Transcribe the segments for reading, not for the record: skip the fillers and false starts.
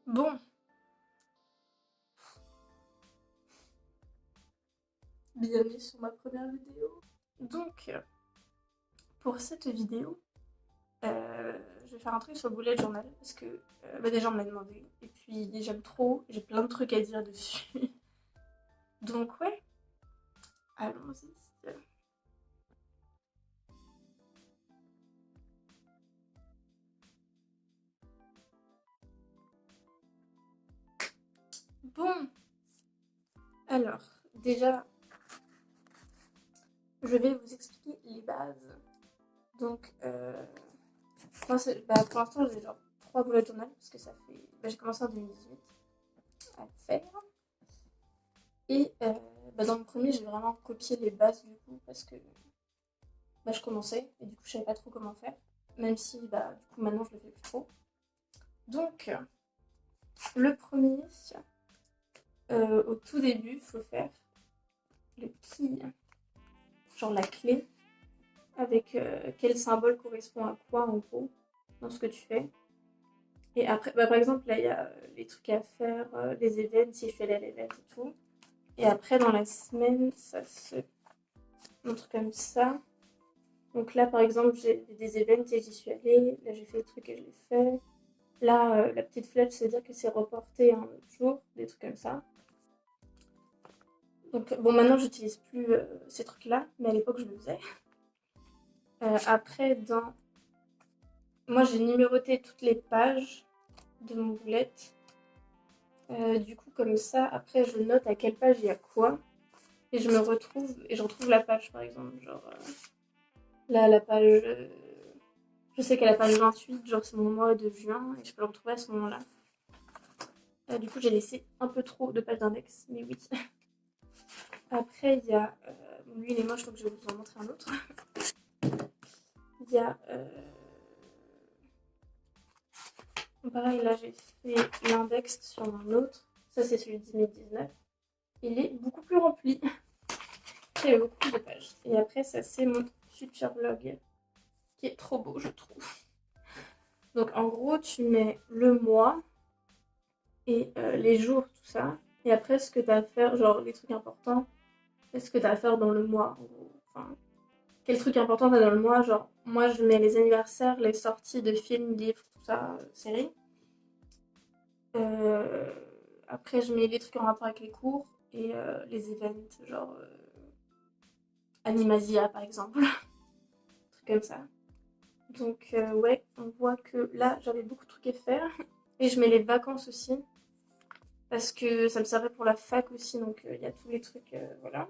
Bon, bienvenue sur ma première vidéo. Donc, pour cette vidéo, je vais faire un truc sur le bullet journal parce que des gens me l'ont demandé. Et puis, j'aime trop, j'ai plein de trucs à dire dessus. Donc, ouais, allons-y. Bon, alors, déjà, je vais vous expliquer les bases. Donc, moi, pour l'instant, j'ai genre 3 bullet journal parce que ça fait. J'ai commencé en 2018 à le faire. Et dans le premier, j'ai vraiment copié les bases du coup parce que je commençais et du coup, je savais pas trop comment faire. Même si, du coup, maintenant, je le fais plus trop. Donc, le premier, au tout début, il faut faire le key, genre la clé, avec quel symbole correspond à quoi en gros dans ce que tu fais. Et après, par exemple, là, il y a les trucs à faire, les events, si je fais les events et tout. Et après, dans la semaine, ça se montre comme ça. Donc là, par exemple, j'ai des events et j'y suis allée. Là, j'ai fait le truc et je l'ai fait. Là, la petite flèche, c'est-à-dire que c'est reporté à un autre jour, des trucs comme ça. Donc, bon, maintenant, j'utilise plus ces trucs-là, mais à l'époque, je le faisais. Après, moi, j'ai numéroté toutes les pages de mon boulette. Du coup, comme ça, après, je note à quelle page il y a quoi. Et je me retrouve, et je retrouve la page, par exemple. Genre, là, la page. Je sais qu'à la page 28, genre, c'est mon mois de juin, et je peux le retrouver à ce moment-là. Du coup, j'ai laissé un peu trop de pages d'index, mais oui. Après, il y a. Lui, il est moche, donc je vais vous en montrer un autre. Il y a. Pareil, là, j'ai fait l'index sur mon autre. Ça, c'est celui de 2019. Il est beaucoup plus rempli. Il y a beaucoup plus de pages. Et après, ça, c'est mon future vlog, qui est trop beau, je trouve. Donc, en gros, tu mets le mois et les jours, tout ça. Et après, ce que tu as à faire, genre les trucs importants, ce que tu as à faire dans le mois, en gros. Enfin, quel truc important t'as dans le mois? Genre, moi, je mets les anniversaires, les sorties de films, livres, tout ça, séries. Euh, Après, je mets les trucs en rapport avec les cours et les events, genre Animasia, par exemple. Trucs comme ça. Donc, ouais, on voit que là, j'avais beaucoup de trucs à faire. Et je mets les vacances aussi. Parce que ça me servait pour la fac aussi, donc il y a tous les trucs, voilà.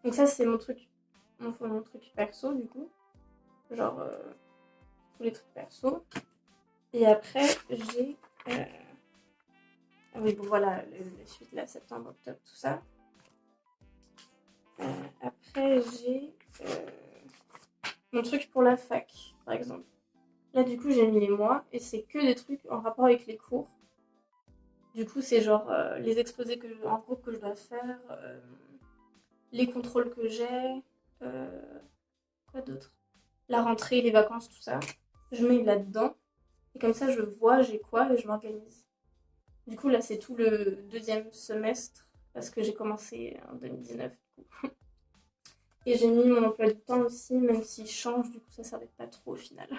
Donc ça, c'est mon truc, mon truc perso, du coup. Genre, tous les trucs perso. Et après, j'ai... Ah oui, bon, voilà, la suite, là, septembre, octobre, tout ça. Après, j'ai mon truc pour la fac, par exemple. Là, du coup, j'ai mis les mois, et c'est que des trucs en rapport avec les cours. Du coup, c'est genre les exposés en groupe que je dois faire, les contrôles que j'ai, euh, quoi d'autre? La rentrée, les vacances, tout ça. Je mets là-dedans. Et comme ça, je vois j'ai quoi et je m'organise. Du coup, là, c'est tout le deuxième semestre parce que j'ai commencé en 2019. Du coup. Et j'ai mis mon emploi du temps aussi, même s'il change, du coup, ça servait pas trop au final.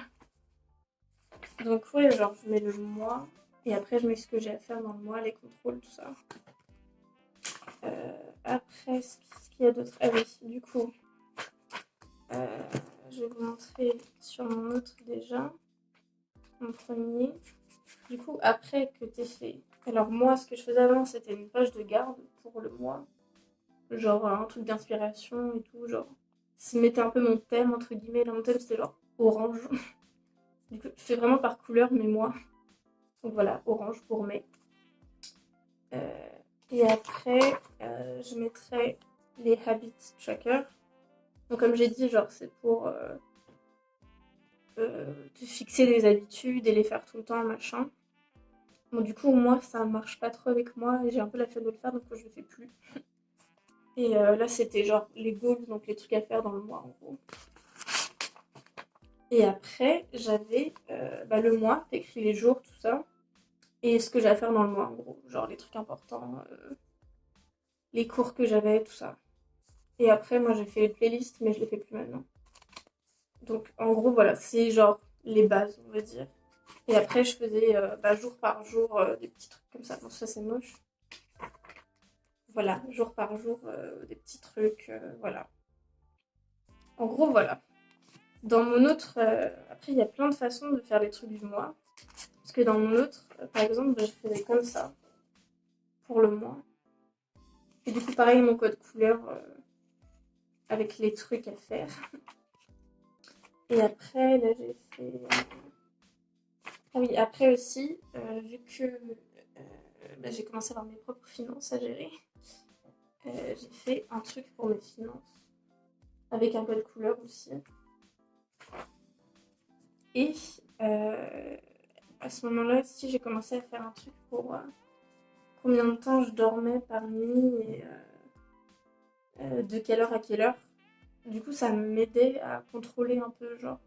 Donc, ouais, genre, je mets le mois et après, je mets ce que j'ai à faire dans le mois, les contrôles, tout ça. Après, ce qu'il y a d'autre? Ah oui, du coup, euh, je vais vous montrer sur mon autre déjà, mon premier. Du coup, après que t'aies fait. Alors, moi, ce que je faisais avant, c'était une page de garde pour le mois. Genre, un truc d'inspiration et tout. Genre, ça mettait un peu mon thème, entre guillemets. Là, mon thème, c'était genre orange. Du coup, je fais vraiment par couleur, mais moi. Donc voilà, orange pour mai. Euh, et après, je mettrai les habit tracker. Donc, comme j'ai dit, genre, c'est pour te fixer des habitudes et les faire tout le temps, machin. Bon, du coup, moi, ça marche pas trop avec moi et j'ai un peu la flemme de le faire, donc je le fais plus. Et là, c'était genre les goals, donc les trucs à faire dans le mois, en gros. Et après, j'avais le mois, t'écris les jours, tout ça. et ce que j'ai à faire dans le mois, en gros. Genre les trucs importants, les cours que j'avais, tout ça. Et après, moi, j'ai fait les playlists, mais je les fais plus maintenant. Donc, en gros, voilà, c'est genre les bases, on va dire. Et après, je faisais jour par jour des petits trucs comme ça. Bon, ça, c'est moche. Voilà, jour par jour, des petits trucs, voilà. En gros, voilà. Dans mon autre... après, il y a plein de façons de faire les trucs du mois. Parce que dans mon autre, par exemple, je faisais comme ça pour le mois. Et du coup, pareil, mon code couleur avec les trucs à faire. Et après, là, j'ai fait... Ah oui, après aussi, vu que j'ai commencé à avoir mes propres finances à gérer, j'ai fait un truc pour mes finances. Avec un code couleur aussi. Et à ce moment-là aussi, j'ai commencé à faire un truc pour combien de temps je dormais par nuit et de quelle heure à quelle heure. Du coup, ça m'aidait à contrôler un peu, genre.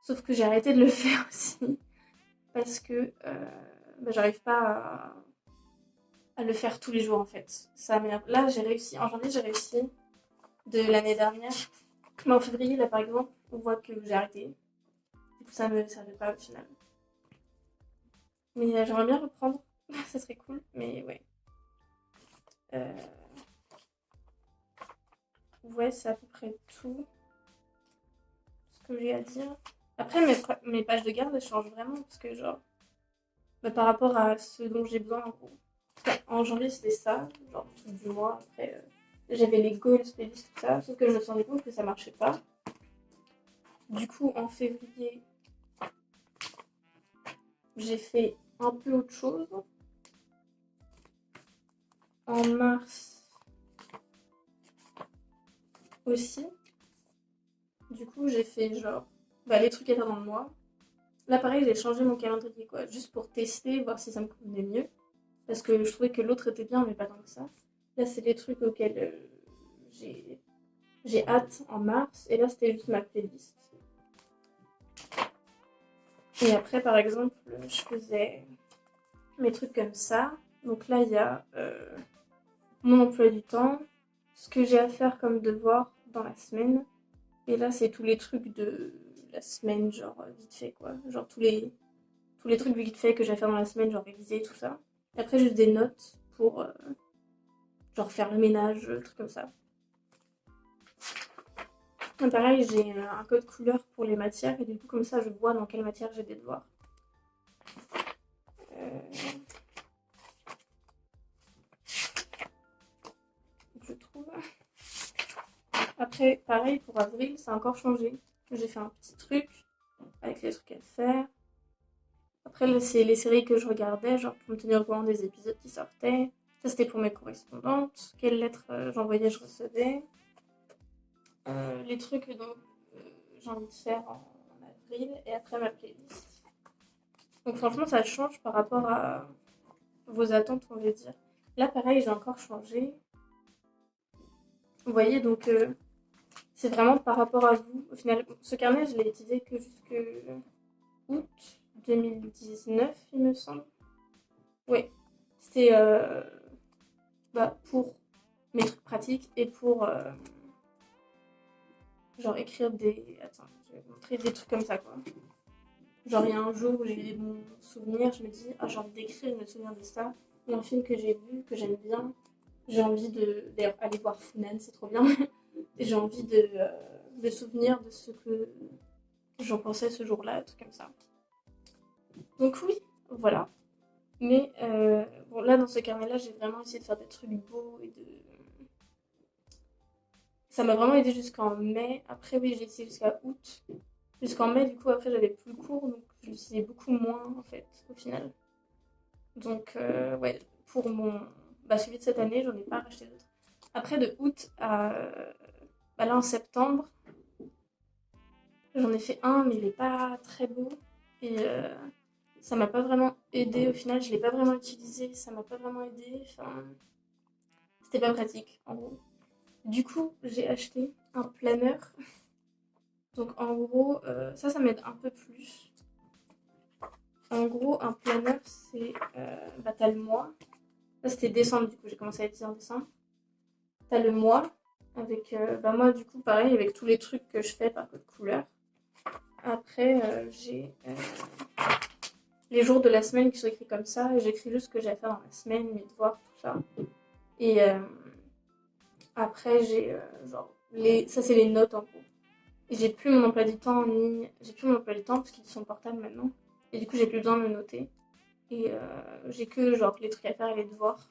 Sauf que j'ai arrêté de le faire aussi parce que j'arrive pas à le faire tous les jours en fait. Ça m'énerve. Là, j'ai réussi. En janvier, j'ai réussi de l'année dernière. Mais en février, là par exemple, on voit que j'ai arrêté. Du coup, ça me servait pas au final. Mais j'aimerais bien reprendre. Ça serait cool. Mais ouais. Euh, Ouais, c'est à peu près tout ce que j'ai à dire. Après, mes pages de garde, elles changent vraiment parce que, genre, par rapport à ce dont j'ai besoin, en gros. En janvier, c'était ça, genre, du mois. Après, j'avais les goals, playlists, tout ça. Sauf que je me suis rendu compte que ça marchait pas. Du coup, en février, j'ai fait un peu autre chose. En mars aussi. Du coup, j'ai fait genre les trucs à faire dans le mois. Là, pareil, j'ai changé mon calendrier, quoi, juste pour tester, voir si ça me convenait mieux. Parce que je trouvais que l'autre était bien, mais pas tant que ça. Là, c'est les trucs auxquels j'ai hâte en mars. Et là, c'était juste ma playlist. Et après, par exemple, je faisais mes trucs comme ça. Donc là, il y a mon emploi du temps, ce que j'ai à faire comme devoir dans la semaine. Et là, c'est tous les trucs de la semaine, genre vite fait, quoi. Genre tous les trucs vite fait que j'ai à faire dans la semaine, genre réviser, tout ça. Et après, juste des notes pour genre faire le ménage, trucs comme ça. Et pareil, j'ai un code couleur pour les matières et du coup, comme ça, je vois dans quelle matière j'ai des devoirs. Je trouve. Après, pareil, pour avril, ça a encore changé. J'ai fait un petit truc avec les trucs à faire. Après, là, c'est les séries que je regardais, genre pour me tenir au courant des épisodes qui sortaient. Ça, c'était pour mes correspondantes. Quelles lettres j'envoyais, je recevais. Les trucs dont j'ai envie de faire en avril. Et après, ma playlist. Donc, franchement, ça change par rapport à vos attentes, on va dire. Là, pareil, j'ai encore changé. Vous voyez, donc c'est vraiment par rapport à vous. Au final, ce carnet, je l'ai utilisé que jusque août 2019, il me semble. Oui, c'était pour mes trucs pratiques et pour genre écrire des... Attends, je vais vous montrer des trucs comme ça, quoi. Genre, il y a un jour où j'ai eu des bons souvenirs, je me dis, ah, j'ai envie d'écrire, je me souviens de ça. Ou un film que j'ai vu, que j'aime bien. J'ai envie de... D'ailleurs, aller voir Funan, c'est trop bien. Et j'ai envie de souvenir de ce que j'en pensais ce jour-là, un truc comme ça. Donc oui, voilà. Mais bon, là, dans ce carnet-là, j'ai vraiment essayé de faire des trucs beaux et de... Ça m'a vraiment aidé jusqu'en mai. Après, oui, j'ai essayé jusqu'à août. Jusqu'en mai, du coup, après, j'avais plus cours, donc je l'utilisais beaucoup moins, en fait, au final. Donc, ouais, pour mon... celui de cette année, j'en ai pas racheté d'autres. Après, de août à... là, en septembre, j'en ai fait un, mais il est pas très beau. Et ça m'a pas vraiment aidé au final, je l'ai pas vraiment utilisé, ça m'a pas vraiment aidé. Enfin, c'était pas pratique, en gros. Du coup, j'ai acheté un planeur. Donc en gros, ça m'aide un peu plus. En gros, un planner, c'est... t'as le mois. Là, c'était décembre, du coup, j'ai commencé à étudier en décembre. T'as le mois, avec... moi, du coup, pareil, avec tous les trucs que je fais par code couleur. Après, j'ai les jours de la semaine qui sont écrits comme ça. Et j'écris juste ce que j'ai à faire dans la semaine, mes devoirs, tout ça. Et après, j'ai genre... Ça, c'est les notes, en gros. Et j'ai plus mon emploi du temps en ligne. J'ai plus mon emploi du temps parce qu'ils sont portables maintenant. Et du coup, j'ai plus besoin de me noter. Et j'ai que genre les trucs à faire et les devoirs.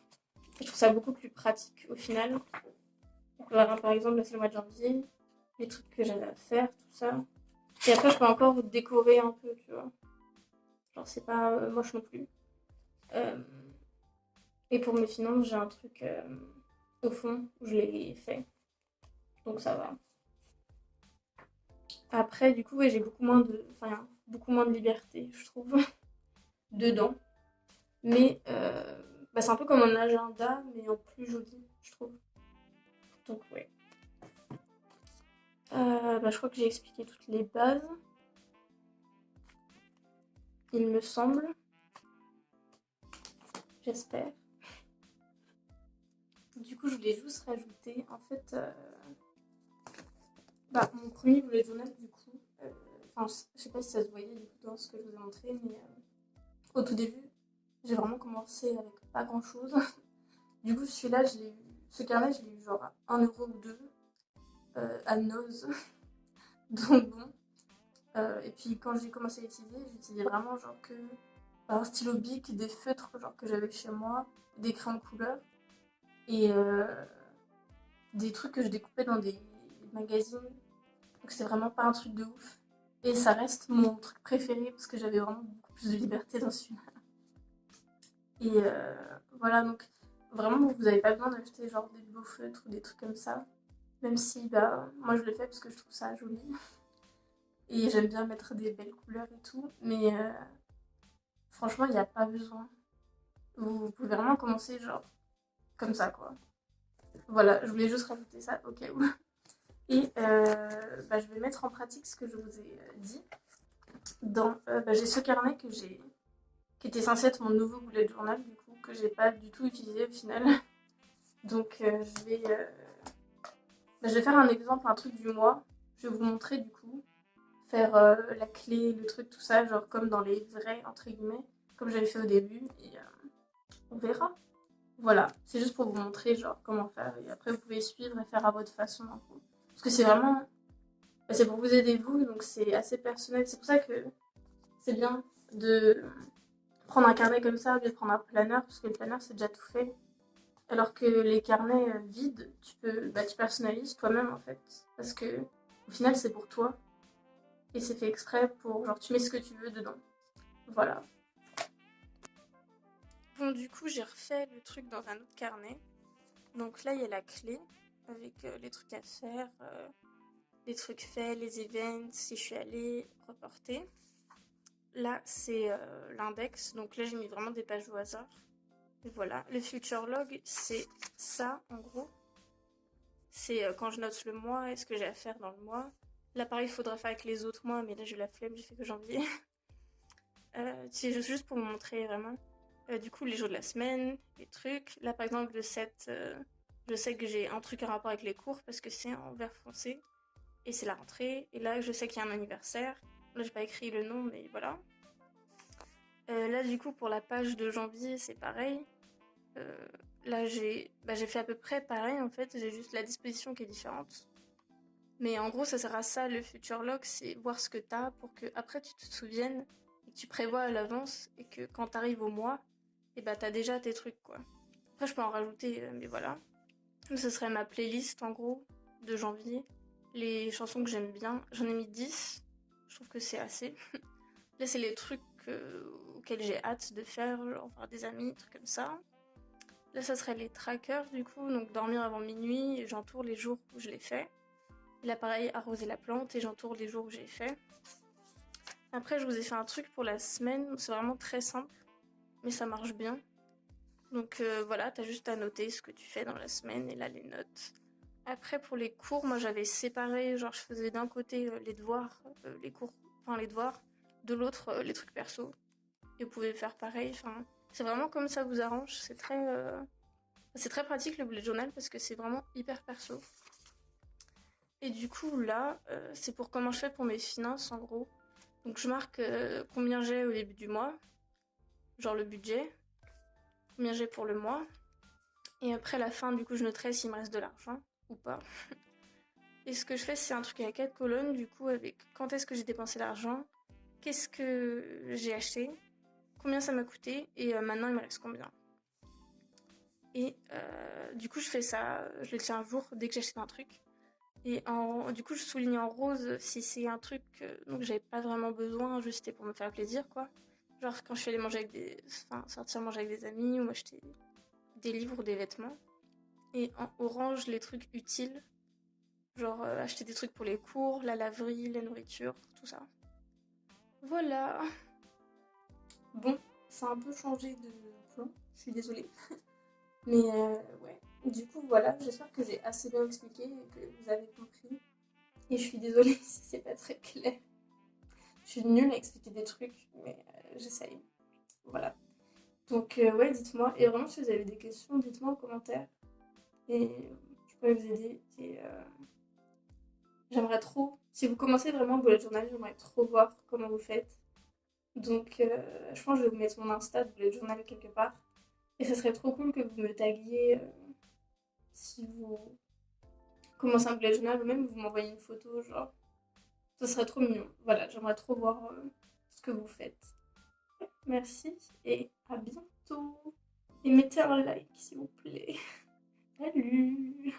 Et je trouve ça beaucoup plus pratique au final. Donc, voilà, par exemple, là c'est le mois de janvier, les trucs que j'avais à faire, tout ça. Et après, je peux encore décorer un peu, tu vois. Genre, c'est pas moche non plus. Euh, et pour mes finances, j'ai un truc au fond où je l'ai fait. Donc ça va. Après, du coup, ouais, j'ai beaucoup moins de liberté, je trouve, dedans. Mais c'est un peu comme un agenda, mais en plus joli, je trouve. Donc, ouais. Je crois que j'ai expliqué toutes les bases, il me semble. J'espère. Du coup, je voulais juste rajouter, en fait, mon premier bullet journal, du coup, je sais pas si ça se voyait du coup dans ce que je vous ai montré, mais au tout début, j'ai vraiment commencé avec pas grand chose. Du coup, ce carnet, je l'ai eu genre à 1 € ou 2 à Nose. Donc bon. Et puis quand j'ai commencé à j'utilisais vraiment genre que un stylo bic, des feutres genre que j'avais chez moi, des crayons de couleur et des trucs que je découpais dans des magazines. Donc c'est vraiment pas un truc de ouf. Et ça reste mon truc préféré parce que j'avais vraiment beaucoup plus de liberté dans celui-là. Et voilà, donc vraiment vous avez pas besoin d'acheter genre des beaux feutres ou des trucs comme ça. Même si moi je le fais parce que je trouve ça joli. Et j'aime bien mettre des belles couleurs et tout. Mais franchement, il n'y a pas besoin. Vous pouvez vraiment commencer genre comme ça quoi. Voilà, je voulais juste rajouter ça au cas où. Et je vais mettre en pratique ce que je vous ai dit. J'ai ce carnet qui était censé être mon nouveau bullet journal du coup, que j'ai pas du tout utilisé au final. Donc je vais faire un exemple, un truc du mois. Je vais vous montrer du coup, faire la clé, le truc, tout ça, genre comme dans les vrais, entre guillemets, comme j'avais fait au début. Et on verra. Voilà, c'est juste pour vous montrer genre comment faire et après vous pouvez suivre et faire à votre façon un peu. Parce que c'est vraiment, c'est pour vous aider vous, donc c'est assez personnel. C'est pour ça que c'est bien de prendre un carnet comme ça au lieu de prendre un planeur, parce que le planeur c'est déjà tout fait. Alors que les carnets vides, tu personnalises toi-même en fait. Parce que au final c'est pour toi et c'est fait exprès pour genre tu mets ce que tu veux dedans. Voilà. Bon du coup j'ai refait le truc dans un autre carnet. Donc là il y a la clé avec les trucs à faire, les trucs faits, les events, si je suis allée, reporter. Là c'est l'index, donc là j'ai mis vraiment des pages au hasard. Et voilà, le future log c'est ça en gros. C'est quand je note le mois et ce que j'ai à faire dans le mois. Là pareil il faudra faire avec les autres mois, mais là j'ai la flemme, j'ai fait que janvier. C'est juste pour vous montrer vraiment. Du coup les jours de la semaine, les trucs. Là par exemple le 7, je sais que j'ai un truc en rapport avec les cours parce que c'est en vert foncé. Et c'est la rentrée. Et là je sais qu'il y a un anniversaire. Là j'ai pas écrit le nom mais voilà. Là du coup pour la page de janvier c'est pareil. Là j'ai fait à peu près pareil en fait. J'ai juste la disposition qui est différente. Mais en gros, ça sert à ça, le future log, c'est voir ce que t'as pour que après tu te souviennes et que tu prévois à l'avance et que quand t'arrives au mois, et t'as déjà tes trucs quoi. Après, je peux en rajouter, mais voilà. Ce serait ma playlist en gros de janvier. Les chansons que j'aime bien, j'en ai mis 10. Je trouve que c'est assez. Là, c'est les trucs auxquels j'ai hâte de faire, genre voir des amis, trucs comme ça. Là, ça serait les trackers du coup, donc dormir avant minuit et j'entoure les jours où je l'ai fait. Là, pareil, arroser la plante et j'entoure les jours où j'ai fait. Après, je vous ai fait un truc pour la semaine. C'est vraiment très simple, mais ça marche bien. Donc voilà, t'as juste à noter ce que tu fais dans la semaine et là, les notes. Après, pour les cours, moi, j'avais séparé. Genre, je faisais d'un côté les devoirs, les cours, enfin les devoirs, de l'autre, les trucs perso. et vous pouvez faire pareil. Enfin, c'est vraiment comme ça vous arrange. C'est très pratique le bullet journal parce que c'est vraiment hyper perso. Et du coup là, c'est pour comment je fais pour mes finances en gros. Donc je marque combien j'ai au début du mois, genre le budget, combien j'ai pour le mois. Et après la fin, du coup je noterai s'il me reste de l'argent ou pas. Et ce que je fais, c'est un truc à 4 colonnes, du coup, avec quand est-ce que j'ai dépensé l'argent, qu'est-ce que j'ai acheté, combien ça m'a coûté, et maintenant il me reste combien. Et du coup, je fais ça, je le tiens un jour dès que j'achète un truc. Et du coup, je souligne en rose si c'est un truc dont j'avais pas vraiment besoin, juste c'était pour me faire plaisir, quoi. Genre quand je suis allée manger sortir manger avec des amis ou m'acheter des livres ou des vêtements. Et en orange, les trucs utiles. Genre acheter des trucs pour les cours, la laverie, la nourriture, tout ça. Voilà. Bon, ça a un peu changé de plan, je suis désolée. Mais ouais, du coup voilà, j'espère que j'ai assez bien expliqué et que vous avez compris. Et je suis désolée si c'est pas très clair. Je suis nulle à expliquer des trucs, mais j'essaye. Voilà. Donc ouais, dites-moi. Et vraiment, si vous avez des questions, dites-moi en commentaire. Et je pourrais vous aider. Et j'aimerais trop, si vous commencez vraiment bullet journal, j'aimerais trop voir comment vous faites. Donc je pense que je vais vous mettre mon Insta de bullet journal quelque part. Et ça serait trop cool que vous me taguiez si vous commencez un bullet journal ou même vous m'envoyez une photo, genre. Ça serait trop mignon. Voilà, j'aimerais trop voir ce que vous faites. Merci et à bientôt. Et mettez un like s'il vous plaît. Salut!